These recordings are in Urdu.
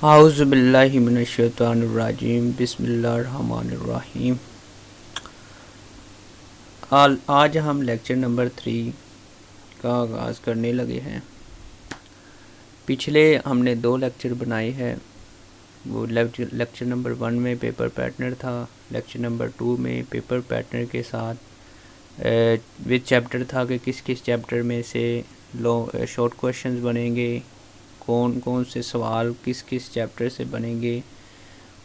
اعوذ باللہ من الشیطان الرجیم، بسم اللہ الرحمن الرحیم۔ آج ہم لیکچر نمبر 3 کا آغاز کرنے لگے ہیں۔ پچھلے ہم نے 2 لیکچر بنائے ہیں۔ وہ لیکچر نمبر 1 میں پیپر پیٹرن تھا، لیکچر نمبر 2 میں پیپر پیٹرن کے ساتھ وچ چیپٹر تھا کہ کس کس چیپٹر میں سے شارٹ کویشچنز بنیں گے، کون کون سے سوال کس کس چیپٹر سے بنیں گے،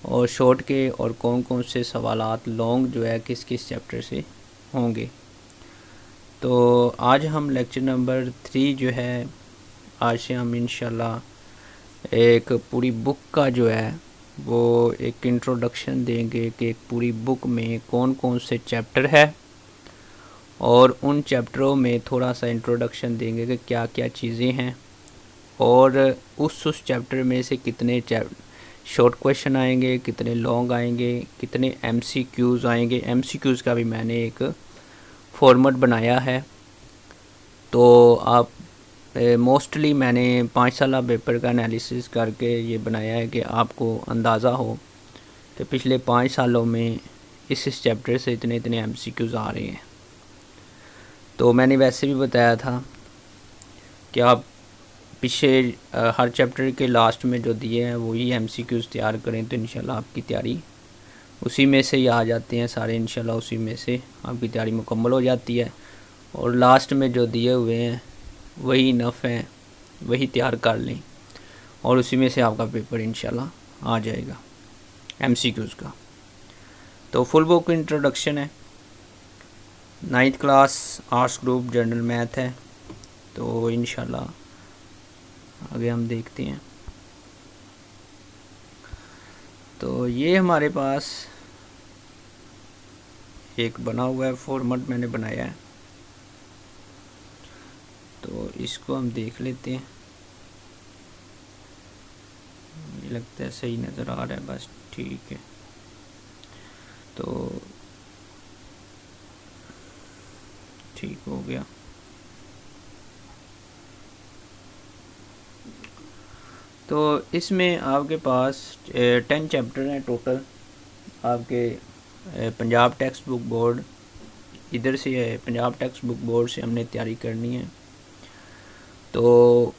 اور شارٹ کے اور کون کون سے سوالات لانگ جو ہے کس کس چیپٹر سے ہوں گے۔ تو آج ہم لیکچر نمبر 3 جو ہے، آج سے ہم انشاءاللہ ایک پوری بک کا جو ہے وہ ایک انٹروڈکشن دیں گے کہ ایک پوری بک میں کون کون سے چیپٹر ہے، اور ان چیپٹروں میں تھوڑا سا انٹروڈکشن دیں گے کہ کیا کیا چیزیں ہیں، اور اس چیپٹر میں سے کتنے شارٹ کویشچن آئیں گے، کتنے لانگ آئیں گے، کتنے ایم سی کیوز آئیں گے۔ ایم سی کیوز کا بھی میں نے ایک فارمیٹ بنایا ہے۔ تو آپ موسٹلی میں نے 5 سالہ پیپر کا انالیسس کر کے یہ بنایا ہے کہ آپ کو اندازہ ہو کہ پچھلے 5 سالوں میں اس چیپٹر سے اتنے ایم سی کیوز آ رہے ہیں۔ تو میں نے ویسے بھی بتایا تھا کہ آپ پیچھے ہر چیپٹر کے لاسٹ میں جو دیے ہیں وہی ایم سی کیوز تیار کریں، تو انشاءاللہ آپ کی تیاری اسی میں سے ہی آ جاتے ہیں سارے، انشاءاللہ اسی میں سے آپ کی تیاری مکمل ہو جاتی ہے، اور لاسٹ میں جو دیے ہوئے ہیں وہی نف ہیں، وہی تیار کر لیں، اور اسی میں سے آپ کا پیپر انشاءاللہ آ جائے گا ایم سی کیوز کا۔ تو فل بک انٹروڈکشن ہے، 9th class arts group general math ہے۔ تو انشاءاللہ آگے ہم دیکھتے ہیں۔ تو یہ ہمارے پاس ایک بنا ہوا ہے فارمیٹ میں نے بنایا ہے، تو اس کو ہم دیکھ لیتے ہیں۔ مجھے لگتا ہے صحیح نظر آ رہا ہے، بس ٹھیک ہے۔ تو ٹھیک ہو گیا۔ تو اس میں آپ کے پاس 10 چیپٹر ہیں ٹوٹل۔ آپ کے پنجاب ٹیکسٹ بک بورڈ ادھر سے ہے، پنجاب ٹیکسٹ بک بورڈ سے ہم نے تیاری کرنی ہے۔ تو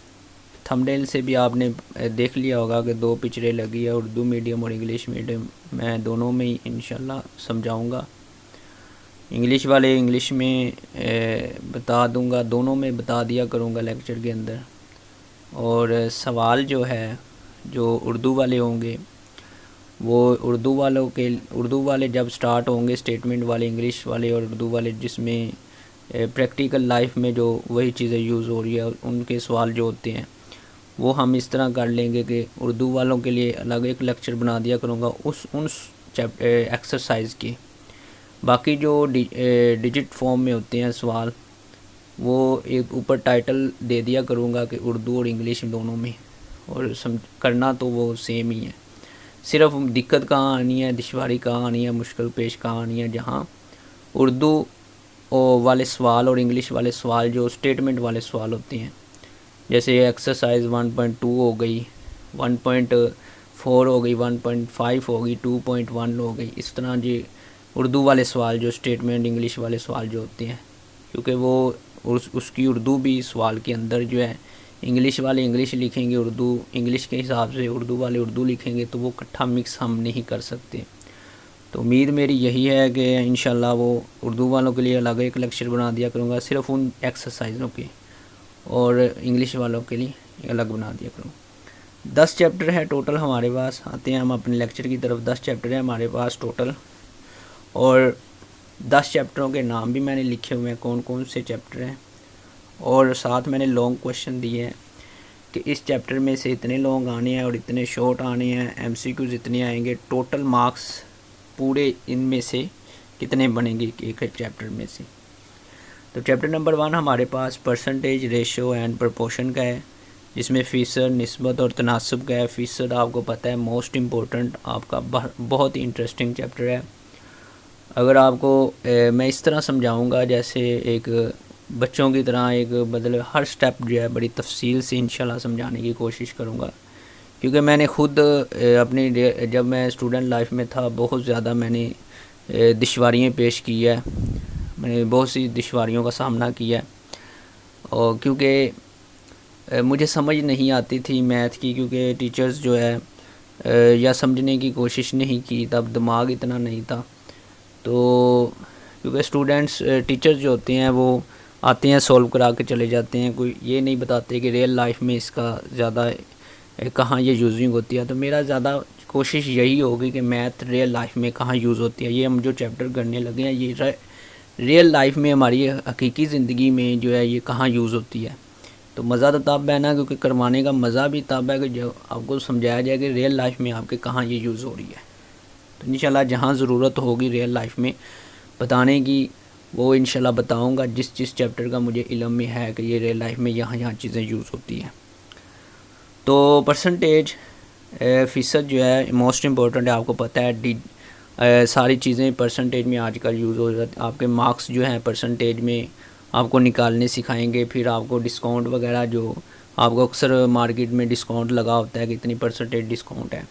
تھمبنیل سے بھی آپ نے دیکھ لیا ہوگا کہ 2 پکچریں لگی ہے، اردو میڈیم اور انگلش میڈیم۔ میں دونوں میں ہی انشاءاللہ سمجھاؤں گا، انگلش والے انگلش میں بتا دوں گا، دونوں میں بتا دیا کروں گا لیکچر کے اندر، اور سوال جو ہے جو اردو والے ہوں گے وہ اردو والے جب سٹارٹ ہوں گے، سٹیٹمنٹ والے انگلش والے، اور اردو والے جس میں پریکٹیکل لائف میں جو وہی چیزیں یوز ہو رہی ہے ان کے سوال جو ہوتے ہیں وہ ہم اس طرح کر لیں گے کہ اردو والوں کے لیے الگ ایک لیکچر بنا دیا کروں گا ان ایکسرسائز کی۔ باقی جو ڈیجٹ فارم میں ہوتے ہیں سوال، وہ ایک اوپر ٹائٹل دے دیا کروں گا کہ اردو اور انگلش دونوں میں، اور کرنا تو وہ سیم ہی ہے۔ صرف دقت کہاں آنی ہے، دشواری کہاں آنی ہے، مشکل پیش کہاں آنی ہے، جہاں اردو والے سوال اور انگلش والے سوال جو اسٹیٹمنٹ والے سوال ہوتے ہیں، جیسے ایکسرسائز 1.2 ہو گئی، 1.4 ہو گئی، 1.5 ہو گئی، 2.1 ہو گئی، اس طرح جی اردو والے سوال جو اسٹیٹمنٹ انگلش والے سوال جو ہوتے ہیں، کیونکہ وہ اس کی اردو بھی سوال کے اندر جو ہے انگلش والے انگلش لکھیں گے، اردو انگلش کے حساب سے اردو والے اردو لکھیں گے، تو وہ اکٹھا مکس ہم نہیں کر سکتے۔ تو امید میری یہی ہے کہ انشاءاللہ وہ اردو والوں کے لیے الگ ایک لیکچر بنا دیا کروں گا صرف ان ایکسرسائزوں کے، اور انگلش والوں کے لیے الگ بنا دیا کروں گا۔ 10 چیپٹر ہے ٹوٹل ہمارے پاس۔ آتے ہیں ہم اپنے لیکچر کی طرف۔ 10 چیپٹر ہیں ہمارے پاس ٹوٹل، اور 10 چیپٹروں کے نام بھی میں نے لکھے ہوئے ہیں کون کون سے چیپٹر ہیں، اور ساتھ میں نے لانگ کویشچن دیے ہیں کہ اس چیپٹر میں سے اتنے لانگ آنے ہیں اور اتنے شارٹ آنے ہیں، ایم سی کیوز اتنے آئیں گے، ٹوٹل مارکس پورے ان میں سے کتنے بنیں گے ایک چیپٹر میں سے۔ تو چیپٹر نمبر 1 ہمارے پاس پرسنٹیج ریشو اینڈ پرپورشن کا ہے، جس میں فیصد، نسبت اور تناسب کا ہے۔ فیصد آپ کو پتہ ہے موسٹ امپورٹنٹ، آپ کا بہت ہی انٹرسٹنگ چیپٹر ہے۔ اگر آپ کو میں اس طرح سمجھاؤں گا جیسے ایک بچوں کی طرح، ایک مطلب ہر سٹیپ جو ہے بڑی تفصیل سے انشاءاللہ سمجھانے کی کوشش کروں گا، کیونکہ میں نے خود اپنی جب میں اسٹوڈنٹ لائف میں تھا بہت زیادہ میں نے دشواریاں پیش کی ہے، میں نے بہت سی دشواریوں کا سامنا کیا ہے، اور کیونکہ مجھے سمجھ نہیں آتی تھی میتھ کی، کیونکہ ٹیچرز جو ہے یا سمجھنے کی کوشش نہیں کی، تب دماغ اتنا نہیں تھا، تو کیونکہ اسٹوڈنٹس ٹیچرز جو ہوتے ہیں وہ آتے ہیں سولو کرا کے چلے جاتے ہیں، کوئی یہ نہیں بتاتے کہ ریئل لائف میں اس کا زیادہ کہاں یہ یوزنگ ہوتی ہے۔ تو میرا زیادہ کوشش یہی ہوگی کہ میتھ ریئل لائف میں کہاں یوز ہوتی ہے، یہ ہم جو چیپٹر کرنے لگے ہیں یہ ریئل لائف میں ہماری حقیقی زندگی میں جو ہے یہ کہاں یوز ہوتی ہے۔ تو مزہ تو تب ہے نا، کیونکہ کروانے کا مزہ بھی تب ہے کہ جو آپ کو سمجھایا جائے کہ ریئل لائف میں آپ کے کہاں یہ یوز ہو رہی ہے۔ تو انشاءاللہ جہاں ضرورت ہوگی ریئل لائف میں بتانے کی وہ انشاءاللہ بتاؤں گا، جس چیپٹر کا مجھے علم میں ہے کہ یہ ریئل لائف میں یہاں چیزیں یوز ہوتی ہیں۔ تو پرسنٹیج فیصد جو ہے موسٹ امپورٹنٹ ہے، آپ کو پتہ ہے ساری چیزیں پرسنٹیج میں آج کل یوز ہو جاتی ہیں۔ آپ کے مارکس جو ہیں پرسنٹیج میں آپ کو نکالنے سکھائیں گے، پھر آپ کو ڈسکاؤنٹ وغیرہ جو آپ کو اکثر مارکیٹ میں ڈسکاؤنٹ لگا ہوتا ہے کہ اتنی پرسنٹیج ڈسکاؤنٹ ہے،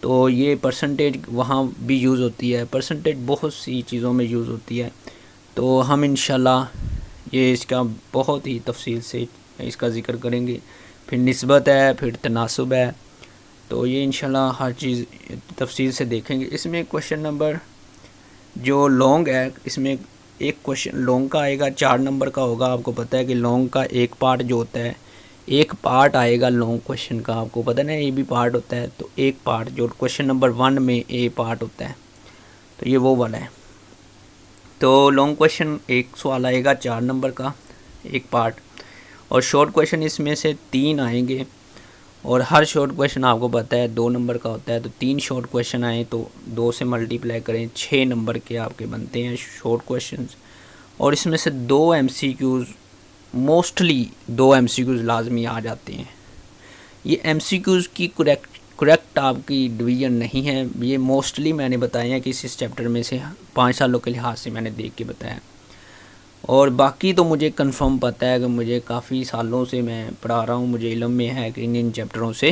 تو یہ پرسنٹیج وہاں بھی یوز ہوتی ہے۔ پرسنٹیج بہت سی چیزوں میں یوز ہوتی ہے، تو ہم انشاءاللہ یہ اس کا بہت ہی تفصیل سے اس کا ذکر کریں گے۔ پھر نسبت ہے، پھر تناسب ہے، تو یہ انشاءاللہ ہر چیز تفصیل سے دیکھیں گے۔ اس میں کوشچن نمبر جو لانگ ہے، اس میں ایک کوشچن لانگ کا آئے گا 4 نمبر کا ہوگا۔ آپ کو پتہ ہے کہ لانگ کا ایک پارٹ جو ہوتا ہے، ایک پارٹ آئے گا لانگ کوشچن کا، آپ کو پتہ ہے نا اے بھی پارٹ ہوتا ہے، تو ایک پارٹ جو کوشچن نمبر 1 میں اے پارٹ ہوتا ہے، تو یہ وہ والا ہے۔ تو لانگ کوشچن ایک سوال آئے گا 4 نمبر کا ایک پارٹ، اور شارٹ کوشچن اس میں سے 3 آئیں گے، اور ہر شارٹ کوشچن آپ کو پتہ ہے 2 نمبر کا ہوتا ہے، تو 3 شارٹ کوشچن آئیں تو 2 سے ملٹیپلائی کریں، 6 نمبر کے آپ کے بنتے ہیں شارٹ کوشچنز۔ اور اس میں سے 2 M C Qs, mostly 2 M C Qs لازمی آ جاتے ہیں۔ یہ ایم سی کیوز کی کریکٹ آپ کی ڈویژن نہیں ہے، یہ موسٹلی میں نے بتایا ہے کہ اس چیپٹر میں سے 5 سالوں کے لحاظ سے میں نے دیکھ کے بتایا، اور باقی تو مجھے کنفرم پتہ ہے کہ مجھے کافی سالوں سے میں پڑھا رہا ہوں، مجھے علم میں ہے کہ ان چیپٹروں سے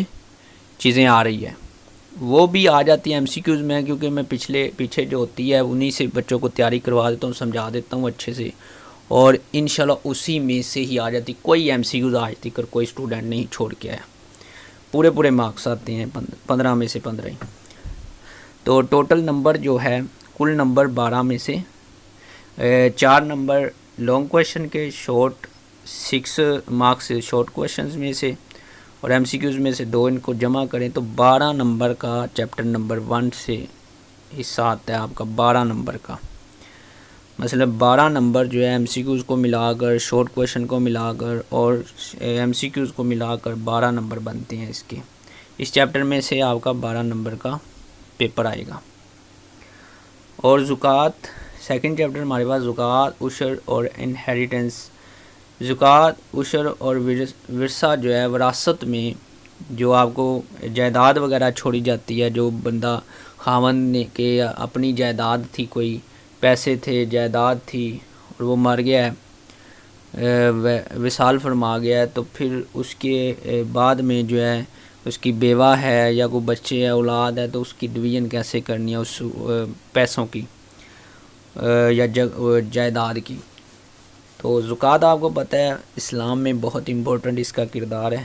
چیزیں آ رہی ہے، وہ بھی آ جاتی ہیں ایم سی کیوز میں، کیونکہ میں پیچھے جو ہوتی ہے انہی سے بچوں کو تیاری کروا دیتا ہوں، سمجھا دیتا ہوں اچھے سے، اور انشاءاللہ اسی میں سے ہی آ جاتی۔ کوئی ایم سی کیوز آج تک کوئی اسٹوڈنٹ نہیں چھوڑ کے آیا، پورے مارکس آتے ہیں 15 میں سے 15 ہی۔ تو ٹوٹل نمبر جو ہے کل نمبر 12 میں سے 4 نمبر لانگ کویشچن کے، 6 مارکس شارٹ کویشچنز میں سے، اور ایم سی کیوز میں سے 2، ان کو جمع کریں تو 12 نمبر کا چیپٹر نمبر 1 سے حصہ آتا ہے آپ کا 12 نمبر کا۔ مثلا 12 نمبر جو ہے ایم سی کیوز کو ملا کر، شارٹ کویشچن کو ملا کر اور ایم سی کیوز کو ملا کر 12 نمبر بنتے ہیں اس کے۔ اس چیپٹر میں سے آپ کا 12 نمبر کا پیپر آئے گا۔ اور زکوٰۃ، سیکنڈ چیپٹر ہمارے پاس زکوٰۃ، عشر اور انہیریٹنس۔ زکوٰۃ، عشر اور ورثہ جو ہے وراثت میں جو آپ کو جائیداد وغیرہ چھوڑی جاتی ہے، جو بندہ خاوند کے اپنی جائیداد تھی، کوئی پیسے تھے، جائیداد تھی، اور وہ مر گیا ہے، وصال فرما گیا ہے، تو پھر اس کے بعد میں جو ہے اس کی بیوہ ہے یا کوئی بچے ہے، اولاد ہے، تو اس کی ڈویژن کیسے کرنی ہے اس پیسوں کی یا جائیداد کی۔ تو زکوٰۃ آپ کو پتہ ہے اسلام میں بہت امپورٹنٹ اس کا کردار ہے۔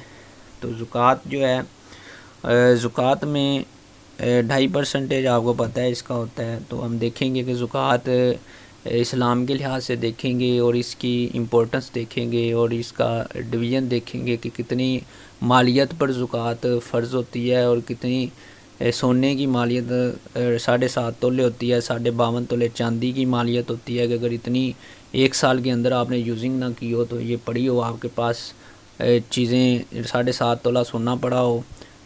تو زکوٰۃ جو ہے، زکوٰۃ میں 2.5% آپ کو پتہ ہے اس کا ہوتا ہے، تو ہم دیکھیں گے کہ زکوٰۃ اسلام کے لحاظ سے دیکھیں گے اور اس کی امپورٹنس دیکھیں گے اور اس کا ڈویژن دیکھیں گے کہ کتنی مالیت پر زکوٰۃ فرض ہوتی ہے، اور کتنی سونے کی مالیت 7.5 تولے ہوتی ہے، 52 تولے چاندی کی مالیت ہوتی ہے، کہ اگر اتنی 1 سال کے اندر آپ نے یوزنگ نہ کی ہو، تو یہ پڑی ہو آپ کے پاس چیزیں، 7.5 تولہ سونا پڑا ہو،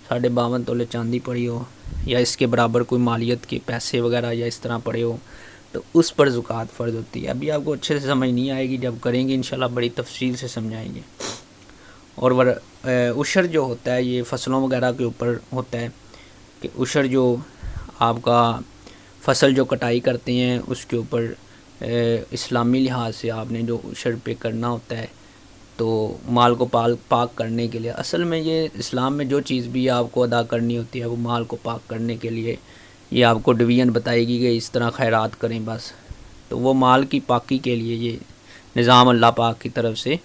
52 تولے چاندی پڑی ہو، یا اس کے برابر کوئی مالیت کے پیسے وغیرہ یا اس طرح پڑے ہو، تو اس پر زکوٰۃ فرض ہوتی ہے۔ ابھی آپ کو اچھے سے سمجھ نہیں آئے گی، جب کریں گے انشاءاللہ بڑی تفصیل سے سمجھائیں گے۔ اور عشر جو ہوتا ہے یہ فصلوں وغیرہ کے اوپر ہوتا ہے، کہ عشر جو آپ کا فصل جو کٹائی کرتے ہیں اس کے اوپر اسلامی لحاظ سے آپ نے جو عشر پہ کرنا ہوتا ہے، تو مال کو پاک کرنے کے لیے، اصل میں یہ اسلام میں جو چیز بھی آپ کو ادا کرنی ہوتی ہے وہ مال کو پاک کرنے کے لیے، یہ آپ کو ڈویژن بتائے گی کہ اس طرح خیرات کریں بس، تو وہ مال کی پاکی کے لیے یہ نظام اللہ پاک کی طرف سے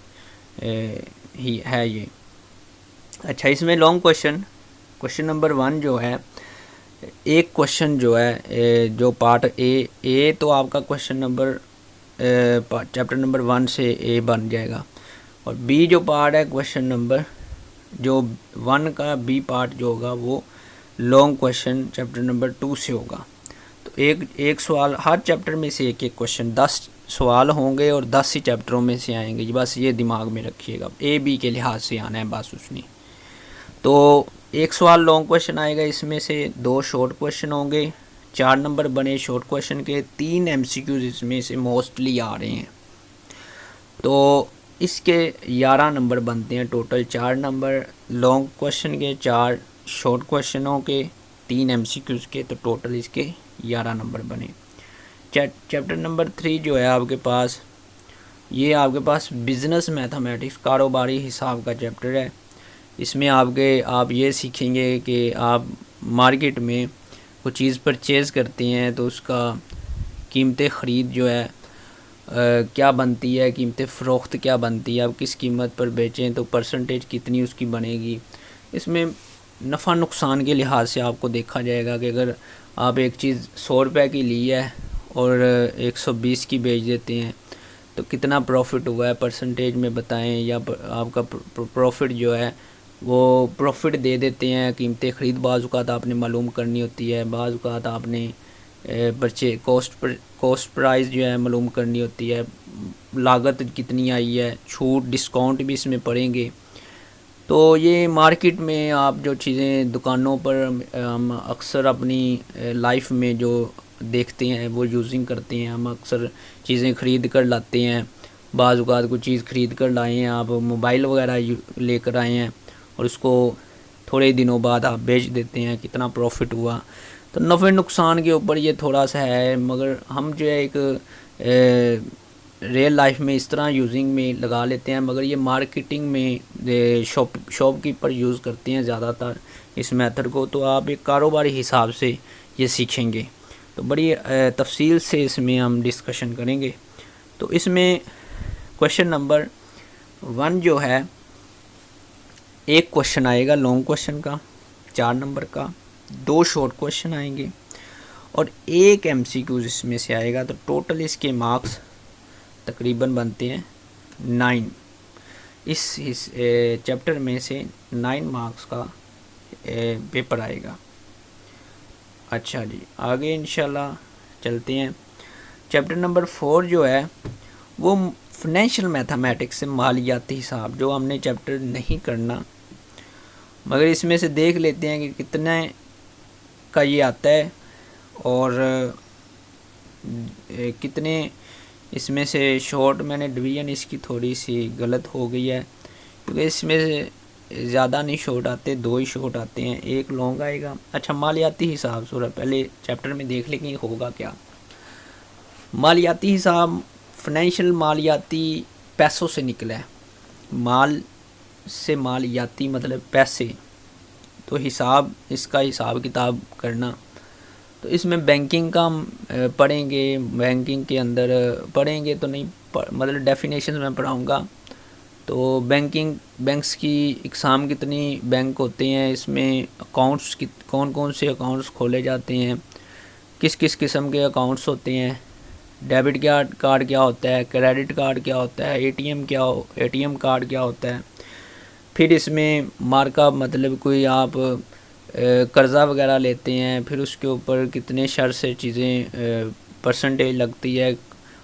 ہی ہے یہ۔ اچھا، اس میں لانگ کوشچن نمبر 1 جو ہے، ایک کوشچن جو ہے جو پارٹ اے تو آپ کا کوشچن نمبر چیپٹر نمبر 1 سے اے بن جائے گا، اور بی جو پارٹ ہے کوشچن نمبر جو 1 کا بی پارٹ جو ہوگا وہ لانگ کوشچن چیپٹر نمبر 2 سے ہوگا۔ تو ایک سوال ہر چیپٹر میں سے ایک کوشچن، 10 سوال ہوں گے اور 10 ہی چیپٹروں میں سے آئیں گے، بس یہ دماغ میں رکھیے گا، اے بی کے لحاظ سے آنا ہے بس اس نے۔ تو ایک سوال لانگ کوشچن آئے گا، اس میں سے 2 شارٹ کوشچن ہوں گے، 4 نمبر بنے شارٹ کوشچن کے، 3 ایم سی کیوز اس میں سے موسٹلی آ رہے ہیں، تو اس کے 11 نمبر بنتے ہیں ٹوٹل، 4 نمبر لانگ کوشچن کے، 4 شارٹ کوشچنوں کے، 3 ایم سی کیوز کے، تو ٹوٹل اس کے 11 نمبر بنے۔ چیپٹر نمبر 3 جو ہے آپ کے پاس، یہ آپ کے پاس بزنس میتھمیٹکس کاروباری حساب کا چیپٹر ہے۔ اس میں آپ یہ سیکھیں گے کہ آپ مارکیٹ میں کوئی چیز پرچیز کرتے ہیں تو اس کا قیمت خرید جو ہے کیا بنتی ہے، قیمت فروخت کیا بنتی ہے، آپ کس قیمت پر بیچیں تو پرسنٹیج کتنی اس کی بنے گی۔ اس میں نفع نقصان کے لحاظ سے آپ کو دیکھا جائے گا کہ اگر آپ ایک چیز 100 روپے کی لی ہے اور 120 کی بیچ دیتے ہیں تو کتنا پروفٹ ہوا ہے پرسنٹیج میں بتائیں، یا آپ کا پروفٹ جو ہے وہ پروفٹ دے دیتے ہیں، قیمت خرید بعض اوقات آپ نے معلوم کرنی ہوتی ہے، بعض اوقات آپ نے کاسٹ پرائز جو ہے معلوم کرنی ہوتی ہے، لاگت کتنی آئی ہے، چھوٹ ڈسکاؤنٹ بھی اس میں پڑیں گے۔ تو یہ مارکیٹ میں آپ جو چیزیں دکانوں پر ہم اکثر اپنی لائف میں جو دیکھتے ہیں وہ یوزنگ کرتے ہیں، ہم اکثر چیزیں خرید کر لاتے ہیں، بعض اوقات کوئی چیز خرید کر لائے ہیں، آپ موبائل وغیرہ لے کر آئے ہیں اور اس کو تھوڑے دنوں بعد آپ بیچ دیتے ہیں، کتنا پروفٹ ہوا۔ تو نفع نقصان کے اوپر یہ تھوڑا سا ہے، مگر ہم جو ہے ایک ریئل لائف میں اس طرح یوزنگ میں لگا لیتے ہیں، مگر یہ مارکیٹنگ میں شاپ کیپر یوز کرتے ہیں زیادہ تر اس میتھڈ کو، تو آپ ایک کاروباری حساب سے یہ سیکھیں گے، تو بڑی تفصیل سے اس میں ہم ڈسکشن کریں گے۔ تو اس میں کوشچن نمبر 1 جو ہے، ایک کوشچن آئے گا لانگ کوشچن کا 4 نمبر کا، 2 شارٹ کوشچن آئیں گے اور 1 ایم سی کیوز اس میں سے آئے گا، تو ٹوٹل اس کے مارکس تقریباً بنتے ہیں 9۔ اس چیپٹر میں سے 9 مارکس کا پیپر آئے گا۔ اچھا جی، آگے انشاءاللہ چلتے ہیں۔ چیپٹر نمبر 4 جو ہے وہ فائنینشیل میتھمیٹکس سے مالیاتی حساب، جو ہم نے چیپٹر نہیں کرنا، مگر اس میں سے دیکھ لیتے ہیں کہ کتنے کا یہ آتا ہے اور کتنے اس میں سے شارٹ، میں نے ڈویژن اس کی تھوڑی سی غلط ہو گئی ہے کیونکہ اس میں سے زیادہ نہیں شارٹ آتے، 2 ہی شارٹ آتے ہیں، 1 لانگ آئے گا۔ اچھا، مالیاتی حساب سورہ پہلے چیپٹر میں دیکھ لیں کہ ہوگا کیا۔ مالیاتی حساب فائنینشیل مالیاتی پیسوں سے نکلا ہے، مال سے مالیاتی مطلب پیسے، تو حساب اس کا حساب کتاب کرنا، تو اس میں بینکنگ کا ہم پڑھیں گے، بینکنگ کے اندر پڑھیں گے تو نہیں مطلب ڈیفینیشن میں پڑھاؤں گا۔ تو بینکس کی اقسام کتنی بینک ہوتے ہیں، اس میں اکاؤنٹس کون کون سے اکاؤنٹس کھولے جاتے ہیں، کس کس قسم کے اکاؤنٹس ہوتے ہیں، ڈیبٹ کارڈ کیا ہوتا ہے، کریڈٹ کارڈ کیا ہوتا ہے، اے ٹی ایم کارڈ کیا ہوتا ہے، پھر اس میں مارک اپ مطلب کوئی آپ قرضہ وغیرہ لیتے ہیں، پھر اس کے اوپر کتنے شرط سے چیزیں پرسنٹیج لگتی ہے،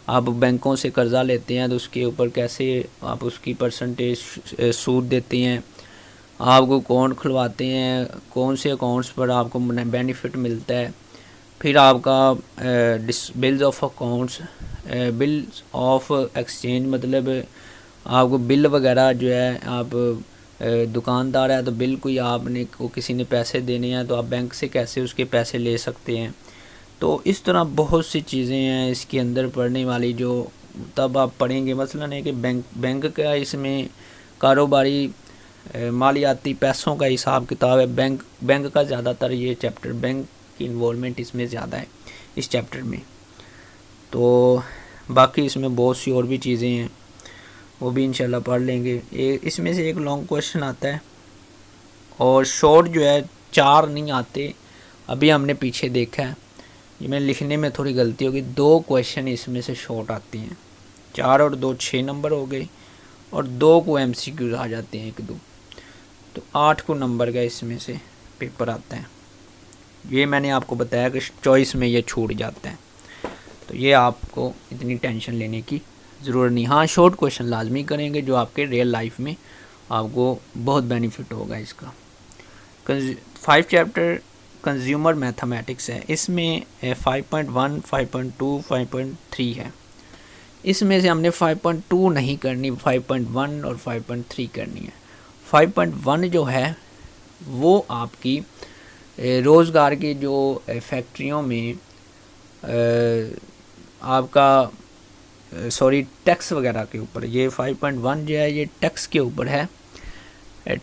آپ بینکوں سے قرضہ لیتے ہیں تو اس کے اوپر کیسے آپ اس کی پرسنٹیج سود دیتے ہیں، آپ کو اکاؤنٹ کھلواتے ہیں، کون سے اکاؤنٹس پر آپ کو بینیفٹ ملتا ہے، پھر آپ کا bills of accounts, bills of exchange مطلب آپ کو بل وغیرہ جو ہے، آپ دکاندار ہے تو بل کوئی آپ نے کو کسی نے پیسے دینے ہیں تو آپ بینک سے کیسے اس کے پیسے لے سکتے ہیں۔ تو اس طرح بہت سی چیزیں ہیں اس کے اندر پڑھنے والی جو تب آپ پڑھیں گے. مثلاً ہے کہ بینک کا اس میں کاروباری مالیاتی پیسوں کا حساب کتاب ہے. بینک کا زیادہ تر یہ چیپٹر، بینک کی انوالومنٹ اس میں زیادہ ہے اس چیپٹر میں. تو باقی اس میں بہت سی اور بھی چیزیں ہیں، وہ بھی انشاءاللہ پڑھ لیں گے. اس میں سے ایک لانگ کویشچن آتا ہے اور شارٹ جو ہے 4 نہیں آتے. ابھی ہم نے پیچھے دیکھا ہے، یہ میں لکھنے میں تھوڑی غلطی ہوگی، 2 کویشچن اس میں سے شارٹ آتے ہیں. 4 اور 2 6 نمبر ہو گئے، اور 2 کو MCQs آ جاتے ہیں 1-2. تو 8 کو نمبر کا اس میں سے پیپر آتا ہے. یہ میں نے آپ کو بتایا کہ چوائس میں یہ چھوٹ جاتا ہے، تو یہ آپ کو اتنی ٹینشن لینے کی ضرورت نہیں. ہاں شارٹ کویشچن لازمی کریں گے جو آپ کے ریئل لائف میں آپ کو بہت بینیفٹ ہوگا اس کا. 5 چیپٹر کنزیومر میتھمیٹکس ہے. اس میں 5.1 5.2 5.3 ہے. اس میں سے ہم نے 5.2 نہیں کرنی، 5.1 اور 5.3 کرنی ہے. 5.1 جو ہے وہ آپ کی روزگار کی جو فیکٹریوں میں آپ کا ٹیکس وغیرہ کے اوپر. یہ 5.1 جو ہے یہ ٹیکس کے اوپر ہے.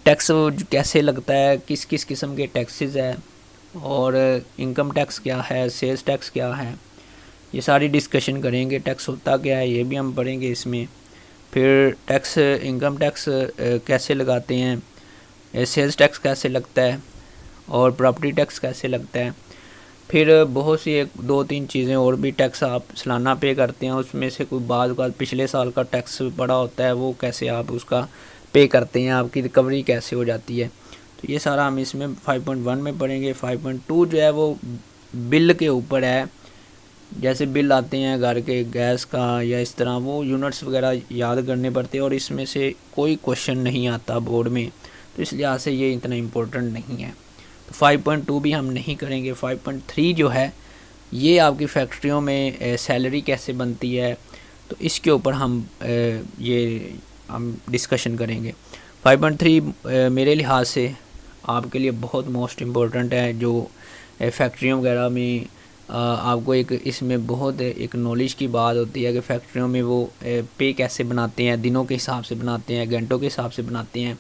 ٹیکس کیسے لگتا ہے، کس کس قسم کے ٹیکسز ہے، اور انکم ٹیکس کیا ہے، سیلز ٹیکس کیا ہے، یہ ساری ڈسکشن کریں گے. ٹیکس ہوتا کیا ہے یہ بھی ہم پڑھیں گے اس میں. پھر ٹیکس، انکم ٹیکس کیسے لگاتے ہیں، سیلز ٹیکس کیسے لگتا ہے، اور پراپرٹی ٹیکس کیسے لگتا ہے. پھر بہت سی 2-3 چیزیں اور بھی ٹیکس آپ سالانہ پے کرتے ہیں. اس میں سے کوئی بعض اوقات پچھلے سال کا ٹیکس پڑا ہوتا ہے، وہ کیسے آپ اس کا پے کرتے ہیں، آپ کی ریکوری کیسے ہو جاتی ہے. تو یہ سارا ہم اس میں 5.1 میں پڑھیں گے. 5.2 جو ہے وہ بل کے اوپر ہے. جیسے بل آتے ہیں گھر کے گیس کا یا اس طرح، وہ یونٹس وغیرہ یاد کرنے پڑتے ہیں، اور اس میں سے کوئی کویشچن نہیں آتا بورڈ میں، تو اس لحاظ سے یہ اتنا امپورٹنٹ نہیں ہے. تو 5.2 بھی ہم نہیں کریں گے. 5.3 جو ہے یہ آپ کی فیکٹریوں میں سیلری کیسے بنتی ہے، تو اس کے اوپر ہم ڈسکشن کریں گے. 5.3 میرے لحاظ سے آپ کے لیے بہت موسٹ امپورٹنٹ ہے. جو فیکٹریوں وغیرہ میں آپ کو اس میں بہت ایک نالج کی بات ہوتی ہے کہ فیکٹریوں میں وہ پے کیسے بناتے ہیں، دنوں کے حساب سے بناتے ہیں، گھنٹوں کے حساب سے بناتے ہیں.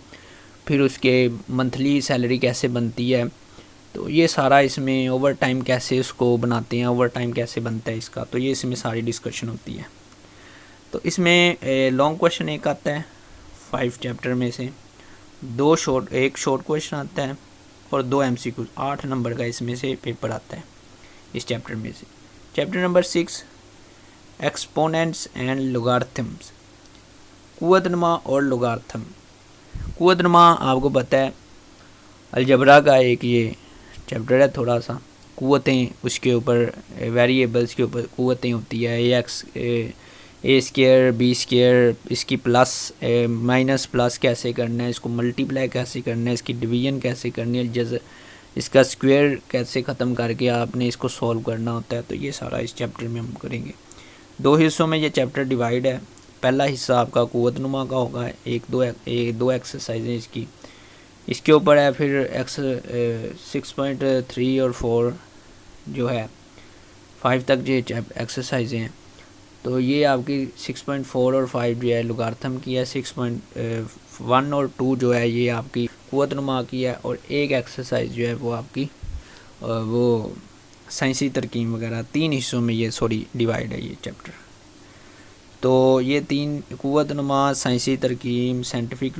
پھر اس کے منتھلی سیلری کیسے بنتی ہے، تو یہ سارا اس میں اوور ٹائم کیسے اس کو بناتے ہیں، اوور ٹائم کیسے بنتا ہے اس کا، تو یہ اس میں ساری ڈسکشن ہوتی ہے. تو اس میں لانگ کویشچن ایک آتا ہے 5 چیپٹر میں سے، ایک شارٹ کویشچن آتا ہے، اور 2 MCQ. 8 نمبر کا اس میں سے پیپر آتا ہے اس چیپٹر میں سے. چیپٹر نمبر 6 ایکسپوننٹس اینڈ لوگارتھمز، قوت نما اور لوگارتھم. قوت نما آپ کو پتہ ہے الجبرا کا ایک یہ چیپٹر ہے تھوڑا سا. قوتیں، اس کے اوپر ویریبلس کے اوپر قوتیں ہوتی ہے، اے اسکیئر بی اسکیئر، اس کی پلس مائنس پلس کیسے کرنا ہے، اس کو ملٹی پلائی کیسے کرنا ہے، اس کی ڈویژن کیسے کرنی ہے، اس کا اسکوائر کیسے ختم کر کے آپ نے اس کو سولو کرنا ہوتا ہے. تو یہ سارا اس چیپٹر میں ہم کریں گے. 2 حصوں میں یہ چیپٹر ڈیوائیڈ ہے. پہلا حصہ آپ کا قوت نما کا ہوگا، 2 ایکسرسائزیں اس کے اوپر ہے. پھر 6.3 اور 4 جو ہے 5 تک جو ایکسرسائزیں ہیں، تو یہ آپ کی 6.4 اور 5 جو ہے لوگارتھم کی ہے. 6.1 اور 2 جو ہے یہ آپ کی قوت نما کی ہے، اور ایک ایکسرسائز جو ہے وہ آپ کی وہ سائنسی ترکیب وغیرہ. 3 حصوں میں یہ ڈیوائیڈ ہے یہ چیپٹر. تو یہ 3 قوت نما، سائنسی ترکیب، سائنٹیفک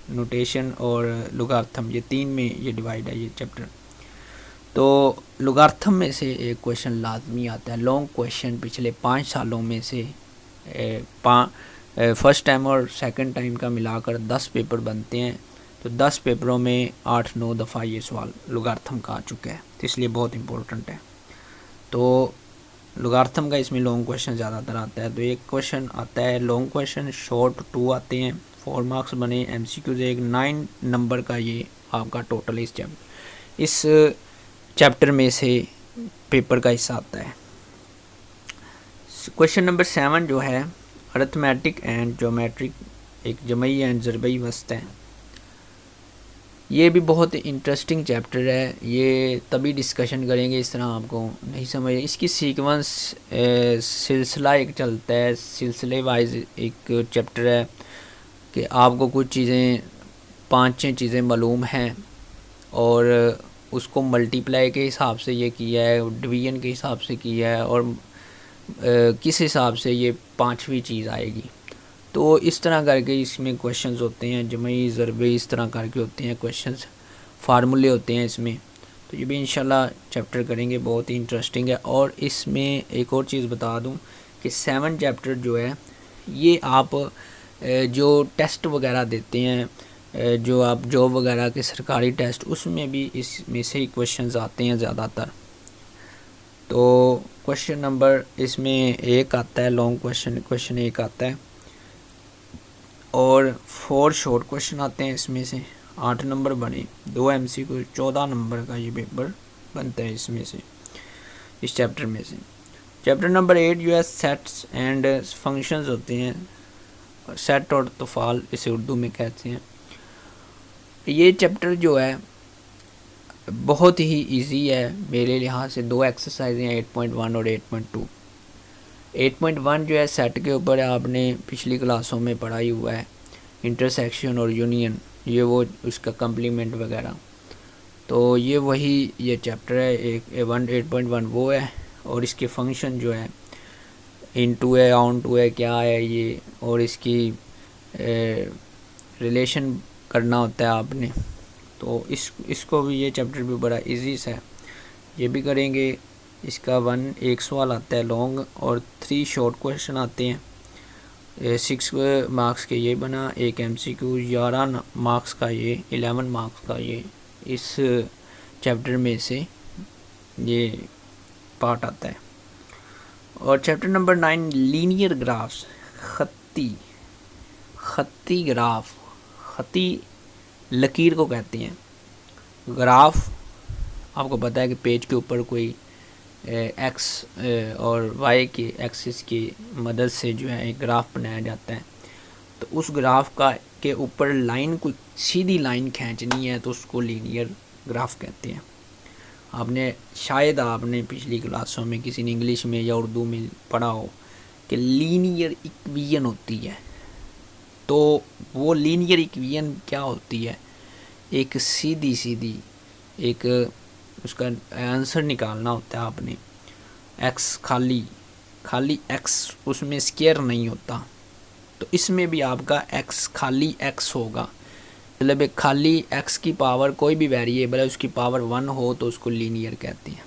نوٹیشن اور لوگارتھم، یہ 3 میں یہ ڈیوائیڈ ہے یہ چیپٹر. تو لوگارتھم میں سے ایک کویشچن لازمی آتا ہے، لانگ کویشچن. پچھلے 5 سالوں میں سے فرسٹ ٹائم اور سیکنڈ ٹائم کا ملا کر 10 پیپر بنتے ہیں. تو 10 پیپروں میں 8-9 دفعہ یہ سوال لوگارتھم کا آ چکا ہے، تو اس لیے بہت امپورٹنٹ ہے. تو لوگارتھم کا اس میں لانگ کویشچن زیادہ تر آتا ہے. تو ایک کویشچن آتا ہے لانگ کویشچن، شارٹ 2 آتے ہیں، 4 مارکس بنے. MCQs 9 نمبر کا یہ آپ کا ٹوٹل اس چیپٹر میں سے پیپر کا حصہ آتا ہے. کویشچن نمبر 7 جو ہے ارتھمیٹک اینڈ جیومیٹرک، ایک جمعی اینڈ ضربی وسط ہے. یہ بھی بہت انٹرسٹنگ چیپٹر ہے، یہ تبھی ڈسکشن کریں گے، اس طرح آپ کو نہیں سمجھ۔ اس کی سیکونس سلسلہ ایک چلتا ہے، سلسلے وائز ایک چیپٹر ہے کہ آپ کو کچھ چیزیں 5-6 چیزیں معلوم ہیں اور اس کو ملٹیپلائی کے حساب سے یہ کیا ہے، ڈویژن کے حساب سے کیا ہے، اور کس حساب سے یہ 5ویں چیز آئے گی۔ تو اس طرح کر کے اس میں کویشچنز ہوتے ہیں، جمعی ضربے اس طرح کر کے ہوتے ہیں کویشچنز، فارمولے ہوتے ہیں اس میں۔ تو یہ بھی انشاءاللہ چیپٹر کریں گے، بہت ہی انٹرسٹنگ ہے۔ اور اس میں ایک اور چیز بتا دوں کہ 7 چیپٹر جو ہے یہ آپ جو ٹیسٹ وغیرہ دیتے ہیں، جو آپ جاب وغیرہ کے سرکاری ٹیسٹ، اس میں بھی اس میں سے ہی کویشچنز آتے ہیں زیادہ تر۔ تو کویشچن نمبر اس میں 1 آتا ہے، لانگ کویشچن 1 آتا ہے، اور 4 شارٹ کویشچن آتے ہیں اس میں سے، 8 نمبر بنے، 2 MCQ، 14 نمبر کا یہ پیپر بنتا ہے اس میں سے، اس چیپٹر میں سے۔ چیپٹر نمبر 8 جو ہے سیٹس اینڈ فنکشنز ہوتے ہیں، سیٹ اور طفال اسے اردو میں کہتے ہیں۔ یہ چیپٹر جو ہے بہت ہی ایزی ہے میرے لحاظ سے، 2 ایکسرسائز ہیں، 8.1 اور 8.2۔ 8.1 جو ہے سیٹ کے اوپر آپ نے پچھلی کلاسوں میں پڑھا ہی ہوا ہے، انٹرسیکشن اور یونین، یہ وہ اس کا کمپلیمنٹ وغیرہ، تو یہ وہی یہ چیپٹر ہے 8.1 وہ ہے۔ اور اس کے فنکشن جو ہے انٹو ہے، آن ٹو ہے، کیا ہے یہ، اور اس کی ریلیشن کرنا ہوتا ہے آپ نے، تو اس کو بھی یہ چیپٹر بھی بڑا ایزی سا ہے، یہ بھی کریں گے۔ اس کا 1 سوال آتا ہے لانگ، اور 3 شارٹ کویشچن آتے ہیں، 6 مارکس کے یہ بنا، 1 MCQ، 11 مارکس کا یہ، 11 مارکس کا یہ اس چیپٹر میں سے یہ پارٹ آتا ہے۔ اور چیپٹر نمبر 9 لینئر گرافس، خطی گراف، خطی لکیر کو کہتے ہیں۔ گراف آپ کو پتہ ہے کہ پیج کے اوپر کوئی ایکس اور وائی کے ایکسس کی مدد سے جو ہے ایک گراف بنایا جاتا ہے، تو اس گراف کے اوپر لائن کو سیدھی لائن کھینچنی ہے تو اس کو لینئر گراف کہتے ہیں۔ شاید آپ نے پچھلی کلاسوں میں کسی نے انگلش میں یا اردو میں پڑھا ہو کہ لینئر ایکویژن ہوتی ہے، تو وہ لینئر ایکویژن کیا ہوتی ہے؟ ایک سیدھی ایک اس کا آنسر نکالنا ہوتا ہے آپ نے، ایکس خالی ایکس، اس میں اسکیئر نہیں ہوتا، تو اس میں بھی آپ کا ایکس خالی ایکس ہوگا، مطلب ایک خالی ایکس کی پاور کوئی بھی ویریبل ہے اس کی پاور 1 ہو تو اس کو لینئر کہتے ہیں،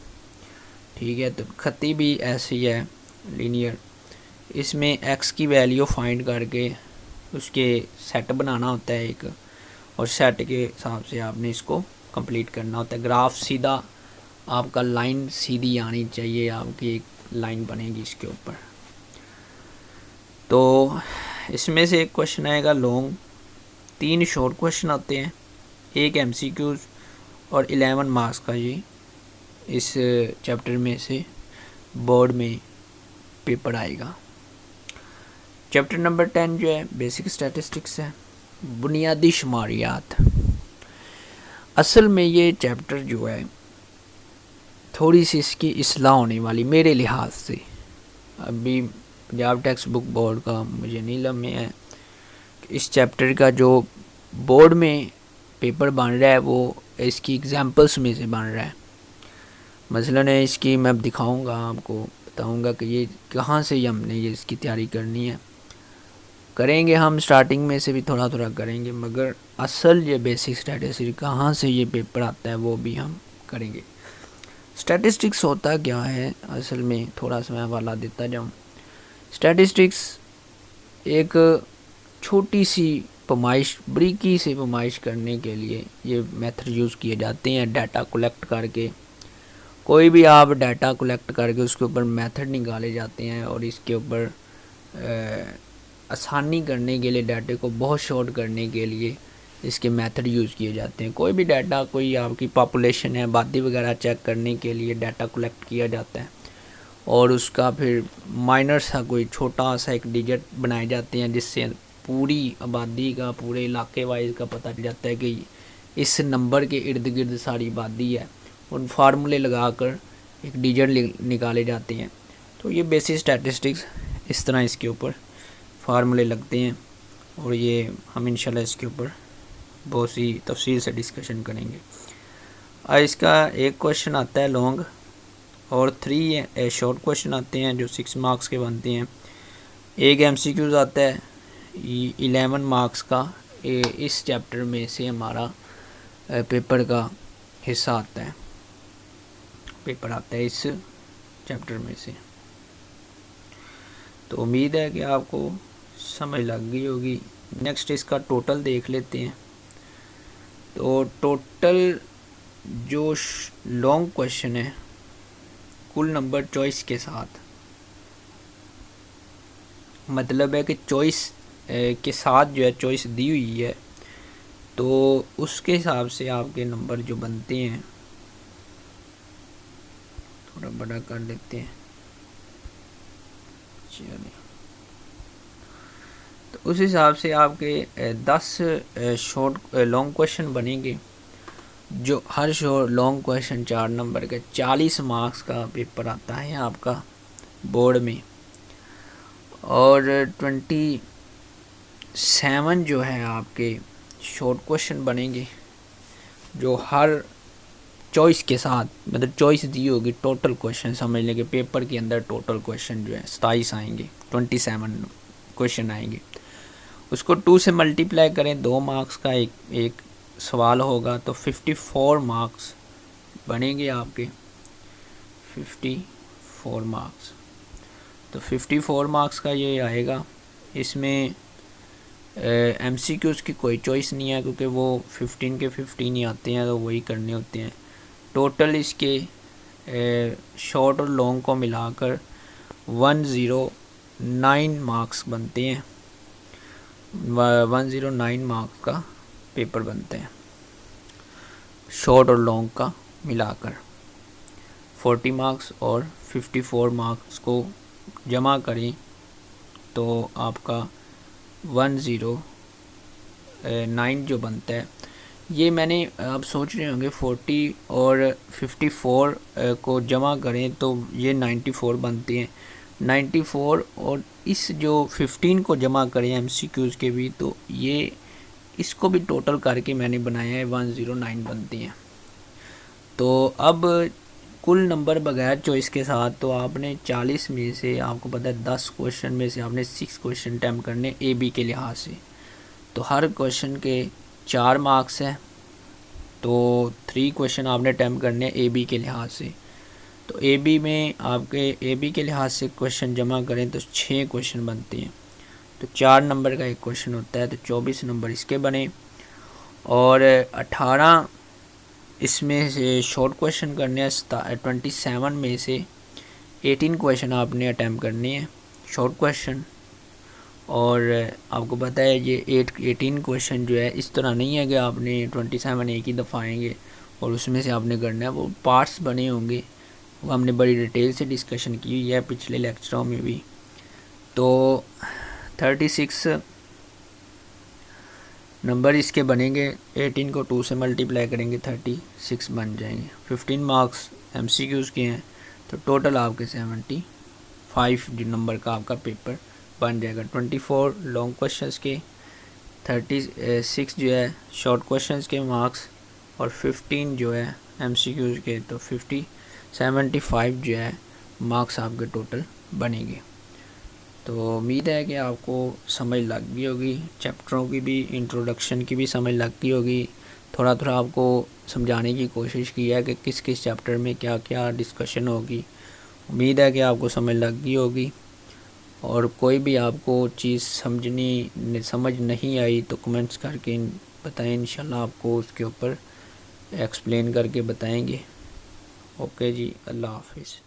ٹھیک ہے۔ تو خطی بھی ایسی ہے لینئر، اس میں ایکس کی ویلیو فائنڈ کر کے اس کے سیٹ بنانا ہوتا ہے ایک، اور سیٹ کے حساب سے آپ نے اس کو کمپلیٹ کرنا ہوتا ہے۔ گراف سیدھا آپ کا لائن سیدھی آنی چاہیے، آپ کی ایک لائن بنے گی اس کے اوپر۔ تو اس میں سے ایک کویشچن آئے گا لانگ، 3 شارٹ کویشچن آتے ہیں، 1 MCQ اور 11 مارکس کا یہ اس چیپٹر میں سے بورڈ میں پیپر آئے گا۔ چیپٹر نمبر 10 جو ہے بیسک اسٹیٹسٹکس ہے، بنیادی شماریات۔ اصل میں یہ چیپٹر جو ہے تھوڑی سی اس کی اصلاح ہونے والی میرے لحاظ سے، ابھی پنجاب ٹیکسٹ بک بورڈ کا مجھے نہیں لمحے ہے کہ اس چیپٹر کا جو بورڈ میں پیپر بن رہا ہے وہ اس کی ایگزامپلس میں سے بن رہا ہے۔ مثلاً اس کی میں دکھاؤں گا، آپ کو بتاؤں گا کہ یہ کہاں سے ہم نے یہ اس کی تیاری کرنی ہے، کریں گے ہم سٹارٹنگ میں سے بھی تھوڑا کریں گے، مگر اصل یہ بیسک اسٹیٹسٹکس کہاں سے یہ پیپر آتا ہے وہ بھی ہم کریں گے۔ اسٹیٹسٹکس ہوتا کیا ہے اصل میں، تھوڑا سا میں حوالہ دیتا جاؤں۔ اسٹیٹسٹکس ایک چھوٹی سی پیمائش، بریکی سے پیمائش کرنے کے لیے یہ میتھڈ یوز کیے جاتے ہیں، ڈیٹا کلیکٹ کر کے، کوئی بھی آپ ڈیٹا کلیکٹ کر کے اس کے اوپر میتھڈ نکالے جاتے ہیں، اور اس کے اوپر آسانی کرنے کے لیے، ڈیٹے کو بہت شارٹ کرنے کے لیے اس کے میتھڈ یوز کیے جاتے ہیں۔ کوئی بھی ڈیٹا، کوئی آپ کی پاپولیشن ہے، آبادی وغیرہ چیک کرنے کے لیے ڈیٹا کلیکٹ کیا جاتا ہے، اور اس کا پھر مائنر سا کوئی چھوٹا سا ایک ڈیجٹ بنائے جاتے ہیں جس سے پوری آبادی کا، پورے علاقے وائز کا پتہ چل جاتا ہے کہ اس نمبر کے ارد گرد ساری آبادی ہے، ان فارمولے لگا کر ایک ڈیجٹ نکالے جاتے ہیں. تو یہ بیسک اسٹیٹسٹکس اس طرح اس کے اوپر فارمولے لگتے ہیں، اور یہ ہم انشاءاللہ اس کے اوپر بہت سی تفصیل سے ڈسکشن کریں گے. اس کا ایک کویشچن آتا ہے لانگ اور 3 شارٹ کویشچن آتے ہیں جو 6 مارکس کے بنتے ہیں. ایک ایم سی کیوز آتا ہے 11 مارکس کا. اس چیپٹر میں سے ہمارا پیپر کا حصہ آتا ہے، پیپر آتا ہے اس چیپٹر میں سے. تو امید ہے کہ آپ کو سمجھ لگ گئی ہوگی. نیکسٹ اس کا ٹوٹل دیکھ لیتے ہیں. تو ٹوٹل جو لانگ کویشچن ہے کل نمبر چوائس کے ساتھ، مطلب ہے کہ چوائس کے ساتھ جو ہے چوائس دی ہوئی ہے تو اس کے حساب سے آپ کے نمبر جو بنتے ہیں، تھوڑا بڑا کر لیتے ہیں. چلیے، تو اس حساب سے آپ کے 10 شارٹ لانگ کویشچن بنیں گے، جو ہر لانگ کویشچن 4 نمبر کا 40 مارکس کا پیپر آتا ہے آپ کا بورڈ میں. اور 27 جو ہے آپ کے شارٹ کویشچن بنیں گے جو ہر چوائس کے ساتھ، مطلب چوائس دی ہوگی. ٹوٹل کویشچن سمجھ لیں کہ پیپر کے اندر ٹوٹل کویشچن جو ہے 27 آئیں گے، 27 کویشچن آئیں گے. اس کو 2 سے ملٹیپلائی کریں، 2 مارکس کا ایک سوال ہوگا تو 54 مارکس بنیں گے آپ کے. 54 مارکس، تو 54 مارکس کا یہ آئے گا. اس میں ایم سی کیوز کی کوئی چوائس نہیں ہے کیونکہ وہ 15 کے 15 ہی آتے ہیں تو وہی کرنے ہوتے ہیں. ٹوٹل اس کے شارٹ اور لانگ کو ملا کر 109 مارکس بنتے ہیں. 109 مارکس کا پیپر بنتے ہیں شارٹ اور لانگ کا ملا کر. 40 مارکس اور 54 مارکس کو جمع کریں تو آپ کا 109 جو بنتا ہے. یہ میں نے آپ سوچ رہے ہوں گے 40 اور 54 کو جمع کریں تو یہ 94 بنتے ہیں. 94 اور اس جو 15 کو جمع کریں ایم سی کیوز کے بھی، تو یہ اس کو بھی ٹوٹل کر کے میں نے بنایا ہے 109 بنتے ہیں. تو اب کل نمبر بغیر چوائس کے ساتھ تو آپ نے 40 میں سے، آپ کو پتہ ہے 10 کویشچن میں سے آپ نے 6 کویشچن اٹیمپٹ کرنے اے بی کے لحاظ سے. تو ہر کویشچن کے 4 مارکس ہیں، تو 3 کویشچن آپ نے اٹیمپٹ کرنے اے بی کے لحاظ سے. تو اے بی میں آپ کے اے بی کے لحاظ سے کویشچن جمع کریں تو 6 کویشچن بنتے ہیں. تو 4 نمبر کا ایک کویشچن ہوتا ہے، تو 24 نمبر اس کے بنے. اور 18 اس میں سے شارٹ کویشچن کرنے ہیں. 27 میں سے 18 کویشچن آپ نے اٹیمپٹ کرنے ہیں شارٹ کویشچن. اور آپ کو پتہ ہے یہ 18 کویشچن جو ہے اس طرح نہیں ہے کہ آپ نے 27 ایک ہی دفعہ آئیں گے اور اس میں سے آپ نے کرنا ہے. وہ پارٹس بنے ہوں گے، وہ ہم نے بڑی ڈیٹیل سے ڈسکشن کی ہوئی ہے پچھلے لیکچروں میں بھی. تو 36 نمبر اس کے بنیں گے. 18 کو 2 سے ملٹیپلائی کریں گے 36 بن جائیں گے. 15 مارکس ایم سی کیوز کے ہیں، تو ٹوٹل آپ کے 75 جو نمبر کا آپ کا پیپر بن جائے گا. 24 لانگ کویشچنس کے، 36 جو ہے شارٹ کویشچنس کے مارکس، اور 15 جو ہے ایم سی کیوز کے. تو 75 جو ہے مارکس آپ کے ٹوٹل بنیں گے. تو امید ہے کہ آپ کو سمجھ لگ گئی ہوگی، چیپٹروں کی بھی، انٹروڈکشن کی بھی سمجھ لگ گئی ہوگی. تھوڑا تھوڑا آپ کو سمجھانے کی کوشش کی ہے کہ کس کس چیپٹر میں کیا کیا ڈسکشن ہوگی. امید ہے کہ آپ کو سمجھ لگ گئی ہوگی. اور کوئی بھی آپ کو چیز سمجھ نہیں آئی تو کمنٹس کر کے بتائیں، انشاءاللہ آپ کو اس کے اوپر ایکسپلین کر کے بتائیں گے. اوکے جی، اللہ حافظ.